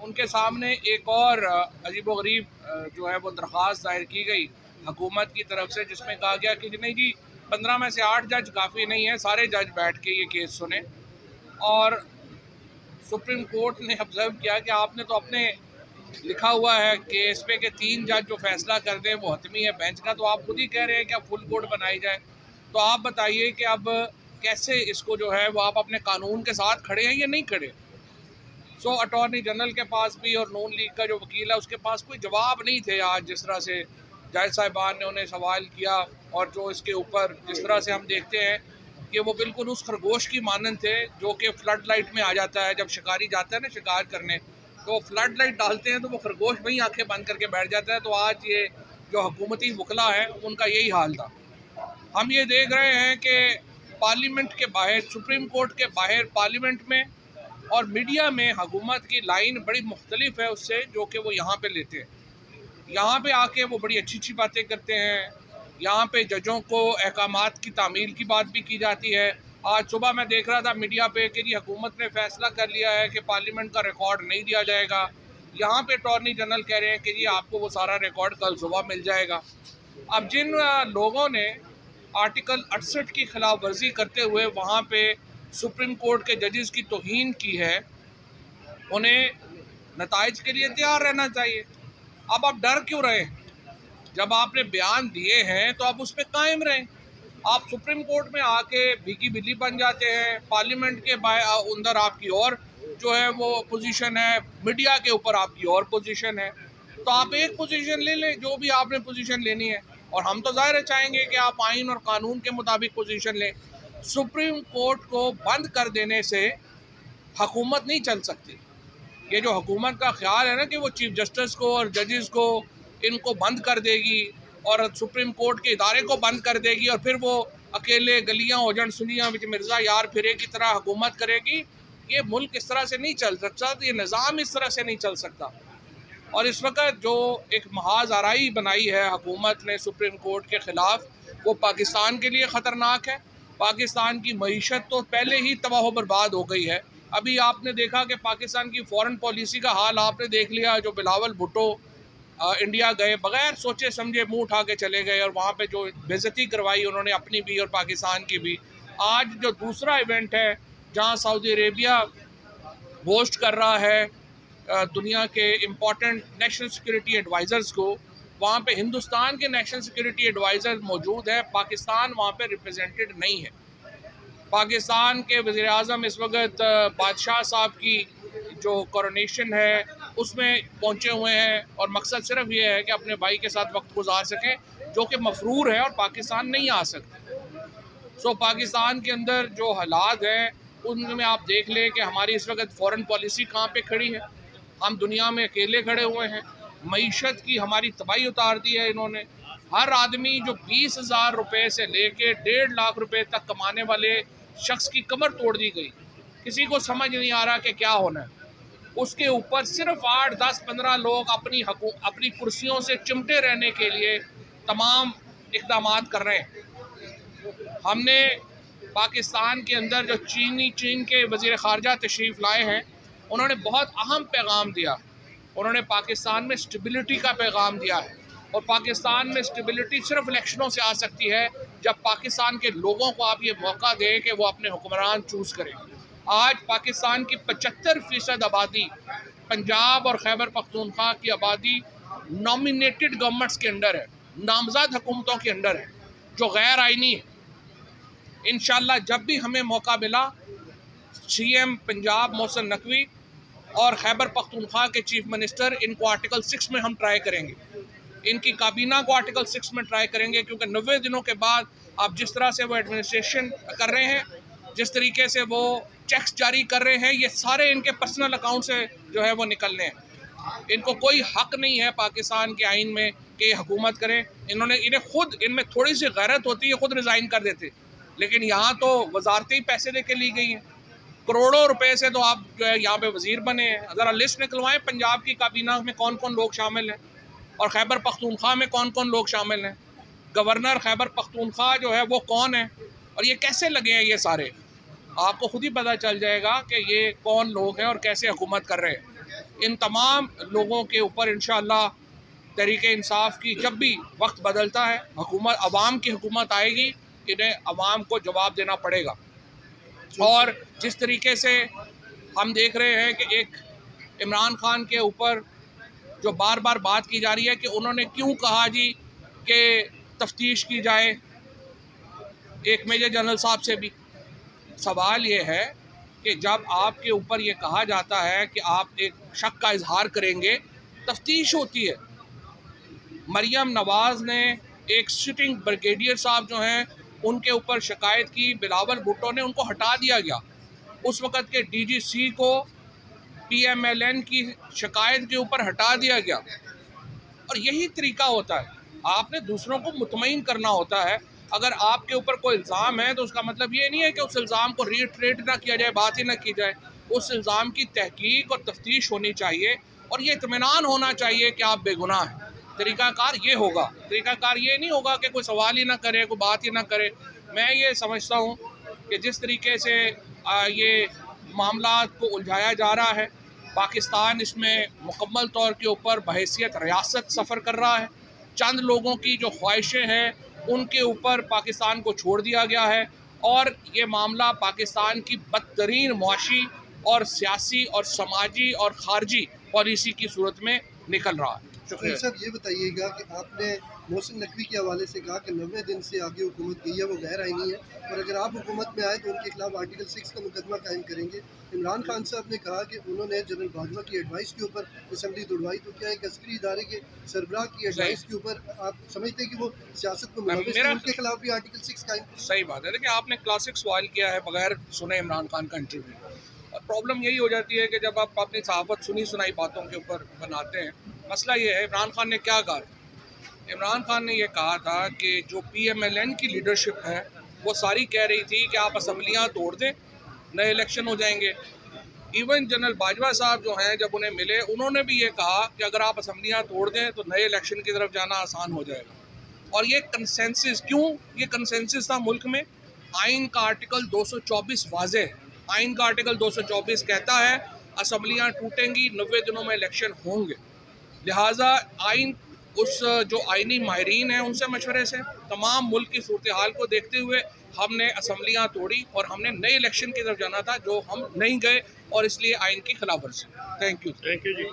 उनके सामने एक और अजीबोगरीब जो है वो दरख्वास्त दायर की गई हुकूमत की तरफ से, जिसमें कहा गया कि नहीं जी 15 में से 8 जज काफ़ी नहीं है, सारे जज बैठ के ये केस सुने। और सुप्रीम कोर्ट ने ऑब्जर्व किया कि आपने तो अपने लिखा हुआ है केस पे कि 3 जज जो फैसला कर दें वो हतमी है बेंच का, तो आप खुद ही कह रहे हैं कि अब फुल कोर्ट बनाई जाए। तो आप बताइए कि अब कैसे इसको जो है वो आप अपने कानून के साथ खड़े हैं या नहीं खड़े। सो अटॉर्नी जनरल के पास भी और नून लीग का जो वकील है उसके पास कोई जवाब नहीं थे। आज जिस तरह से जज साहिबान ने उन्हें सवाल किया और जो इसके ऊपर जिस तरह से हम देखते हैं कि वो बिल्कुल उस खरगोश की मानंद थे जो कि फ्लड लाइट में आ जाता है। जब शिकारी जाता है ना शिकार करने, तो फ्लड लाइट डालते हैं तो वो खरगोश वहीं आंखें बंद करके बैठ जाता है। तो आज ये जो हुकूमती वकला है उनका यही हाल था। हम ये देख रहे हैं कि पार्लियामेंट के बाहर, सुप्रीम कोर्ट के बाहर, पार्लियामेंट में और मीडिया में हुकूमत की लाइन बड़ी मुख्तलिफ है उससे जो कि वो यहाँ पे लेते हैं। यहाँ पे आके वो बड़ी अच्छी अच्छी बातें करते हैं। यहाँ पे जजों को अहकामात की तामील की बात भी की जाती है। आज सुबह मैं देख रहा था मीडिया पे कि जी हुकूमत ने फैसला कर लिया है कि पार्लियामेंट का रिकॉर्ड नहीं दिया जाएगा। यहाँ पे अटॉर्नी जनरल कह रहे हैं कि जी आपको वो सारा रिकॉर्ड कल सुबह मिल जाएगा। अब जिन लोगों ने आर्टिकल 68 की खिलाफ वर्जी करते हुए वहाँ पे सुप्रीम कोर्ट के जजेस की तौहीन की है, उन्हें नताइज के लिए तैयार रहना चाहिए। अब आप डर क्यों रहे? जब आपने बयान दिए हैं तो आप उस पर कायम रहें। आप सुप्रीम कोर्ट में आके भीगी बिल्ली बन जाते हैं। पार्लियामेंट के अंदर आपकी और जो है वो पोजीशन है, मीडिया के ऊपर आपकी और पोजीशन है। तो आप एक पोजीशन ले लें, जो भी आपने पोजीशन लेनी है। और हम तो ज़ाहिर चाहेंगे कि आप आइन और कानून के मुताबिक पोजीशन लें। सुप्रीम कोर्ट को बंद कर देने से हुकूमत नहीं चल सकती। ये जो हुकूमत का ख्याल है ना कि वो चीफ जस्टिस को और जजेस को इनको बंद कर देगी और सुप्रीम कोर्ट के इदारे को बंद कर देगी और फिर वो अकेले गलियां ओजन सुनियां विच मिर्ज़ा यार फिरे की तरह हुकूमत करेगी, ये मुल्क इस तरह से नहीं चल सकता, ये निज़ाम इस तरह से नहीं चल सकता। और इस वक्त जो एक महाज आराई बनाई है हुकूमत ने सुप्रीम कोर्ट के ख़िलाफ़, वो पाकिस्तान के लिए ख़तरनाक है। पाकिस्तान की मईशत तो पहले ही तबाह बर्बाद हो गई है। अभी आपने देखा कि पाकिस्तान की फ़ॉरेन पॉलिसी का हाल आपने देख लिया। जो बिलावल भुट्टो इंडिया गए, बग़ैर सोचे समझे मुंह उठा के चले गए और वहाँ पे जो बेइज्जती करवाई उन्होंने अपनी भी और पाकिस्तान की भी। आज जो दूसरा इवेंट है जहाँ सऊदी अरेबिया होस्ट कर रहा है दुनिया के इम्पॉर्टेंट नेशनल सिक्योरिटी एडवाइज़र्स को, वहाँ पे हिंदुस्तान के नेशनल सिक्योरिटी एडवाइज़र मौजूद है, पाकिस्तान वहाँ पे रिप्रेजेंटेड नहीं है। पाकिस्तान के वज़ीर आज़म इस वक्त बादशाह साहब की जो कोरोनेशन है उसमें पहुँचे हुए हैं और मकसद सिर्फ ये है कि अपने भाई के साथ वक्त गुजार सकें, जो कि मफरूर है और पाकिस्तान नहीं आ सकते। सो पाकिस्तान के अंदर जो हालात हैं उनमें आप देख लें कि हमारी इस वक्त फ़ॉरेन पॉलिसी कहाँ पे खड़ी है। हम दुनिया में अकेले खड़े हुए हैं। मईशत की हमारी तबाही उतार दी है इन्होंने। हर आदमी जो 20,000 रुपये से लेके 1.5 लाख रुपए तक कमाने वाले शख्स की कमर तोड़ दी गई। किसी को समझ नहीं आ रहा कि क्या होना है। उसके ऊपर सिर्फ 8, 10, 15 लोग अपनी कुर्सियों से चिमटे रहने के लिए तमाम इक़दामात कर रहे हैं। हमने पाकिस्तान के अंदर जो चीन के वज़ीर ख़ारजा तशरीफ़ लाए हैं, उन्होंने बहुत अहम पैगाम दिया। उन्होंने पाकिस्तान में स्टेबिलिटी का पैगाम दिया है और पाकिस्तान में स्टेबिलिटी सिर्फ इलेक्शनों से आ सकती है जब पाकिस्तान के लोगों को आप ये मौका दें कि वो अपने हुक्मरान चूज़ करें। आज पाकिस्तान की 75% आबादी, पंजाब और खैबर पख्तूनख्वा की आबादी नॉमिनेटेड गवर्नमेंट्स के अंडर है, नामज़द हुकूमतों के अंडर है, जो गैर आइनी है। इंशाल्लाह जब भी हमें मौका मिला, सीएम पंजाब मोहसिन नकवी और खैबर पख्तूनख्वा के चीफ मिनिस्टर, इनको आर्टिकल 6 में हम ट्राई करेंगे, इनकी काबीना को आर्टिकल 6 में ट्राई करेंगे। क्योंकि 90 दिनों के बाद आप जिस तरह से वो एडमिनिस्ट्रेशन कर रहे हैं, जिस तरीके से वो चेक्स जारी कर रहे हैं, ये सारे इनके पर्सनल अकाउंट से जो है वो निकलने हैं। इनको कोई हक नहीं है पाकिस्तान के आइन में कि हुकूमत करें। इन्हें खुद, इनमें थोड़ी सी गैरत होती है, खुद रिज़ाइन कर देते। लेकिन यहाँ तो वजारतें ही पैसे दे के ली गई हैं। करोड़ों रुपए से तो आप जो है यहाँ पे वजीर बने हैं। ज़रा लिस्ट निकलवाएं पंजाब की काबीना में कौन कौन लोग शामिल हैं और खैबर पख्तूनख्वा में कौन कौन लोग शामिल हैं। गवर्नर खैबर पख्तूनख्वा जो है वो कौन है और ये कैसे लगे हैं। ये सारे आपको खुद ही पता चल जाएगा कि ये कौन लोग हैं और कैसे हुकूमत कर रहे हैं। इन तमाम लोगों के ऊपर इंशाअल्लाह तहरीक इंसाफ की जब भी वक्त बदलता है, हुकूमत अवाम की हुकूमत आएगी, इन्हें अवाम को जवाब देना पड़ेगा। और जिस तरीके से हम देख रहे हैं कि एक इमरान खान के ऊपर जो बार बार बात की जा रही है कि उन्होंने क्यों कहा जी कि तफ्तीश की जाए एक मेजर जनरल साहब से भी, सवाल ये है कि जब आपके ऊपर ये कहा जाता है कि आप एक शक का इजहार करेंगे, तफ्तीश होती है। मरियम नवाज़ ने एक सिटिंग ब्रिगेडियर साहब जो हैं उनके ऊपर शिकायत की, बिलावल भुट्टो ने उनको हटा दिया गया। उस वक़्त के डीजीसी को पीएमएलएन की शिकायत के ऊपर हटा दिया गया। और यही तरीका होता है, आपने दूसरों को मुतमईन करना होता है। अगर आपके ऊपर कोई इल्ज़ाम है तो उसका मतलब ये नहीं है कि उस इल्ज़ाम को रीट्रेट ना किया जाए, बात ही ना की जाए। उस इल्ज़ाम की तहकीक और तफ्तीश होनी चाहिए और ये इत्मीनान होना चाहिए कि आप बेगुनाह हैं। तरीक़ाकार ये होगा, तरीक़ाकार ये नहीं होगा कि कोई सवाल ही ना करे, कोई बात ही ना करे। मैं ये समझता हूँ कि जिस तरीके से ये मामला को उलझाया जा रहा है, पाकिस्तान इसमें मुकम्मल तौर के ऊपर बहैसियत रियासत सफ़र कर रहा है। चंद लोगों की जो ख्वाहिशें हैं उनके ऊपर पाकिस्तान को छोड़ दिया गया है और ये मामला पाकिस्तान की बदतरीन मुआशी और सियासी और समाजी और ख़ारजी पॉलिसी की सूरत में निकल रहा है। शुक्रिया साहब, ये बताइएगा कि आपने मोहसिन नकवी के हवाले से कहा कि 90 दिन से आगे हुकूमत गई है, वो गैर आईनी है और अगर आप हुकूमत में आए तो उनके खिलाफ आर्टिकल 6 का मुकदमा कायम करेंगे। इमरान खान साहब ने कहा कि उन्होंने जनरल बाजवा की एडवाइस के ऊपर असम्बली तोड़वाई, तो क्या एक अस्करी इदारे के सरबराह की एडवाइस के ऊपर आप समझते हैं कि वो सियासत में मुलविस है, उनके खिलाफ भी आर्टिकल 6 कायम? सही बात है। देखिए, आपने क्लासिक सवाल किया है बगैर सुने इमरान खान का इंटरव्यू। और प्रॉब्लम यही हो जाती है कि जब आप अपनी सहाफ़त सुनी सुनाई बातों के ऊपर बनाते हैं, मसला ये है इमरान खान ने क्या कहा। इमरान खान ने ये कहा था कि जो पीएमएलएन की लीडरशिप है वो सारी कह रही थी कि आप असम्बलियाँ तोड़ दें, नए इलेक्शन हो जाएंगे। इवन जनरल बाजवा साहब जो हैं जब उन्हें मिले उन्होंने भी ये कहा कि अगर आप असम्बलियाँ तोड़ दें तो नए इलेक्शन की तरफ जाना आसान हो जाएगा। और ये कंसेंसस क्यों, ये कंसेंसस था मुल्क में। आइन का आर्टिकल 224 वाज़ेह है। आइन का आर्टिकल 224 कहता है असम्बलियाँ टूटेंगी, 90 दिनों में इलेक्शन होंगे। लिहाजा आइन उस जो आइनी माहिरीन हैं उनसे मशवरे से तमाम मुल्क की सूरत हाल को देखते हुए हमने असम्बलियाँ तोड़ी और हमने नए इलेक्शन की तरफ जाना था, जो हम नहीं गए और इसलिए आइन की खिलाफ वर्जी। Thank you ji.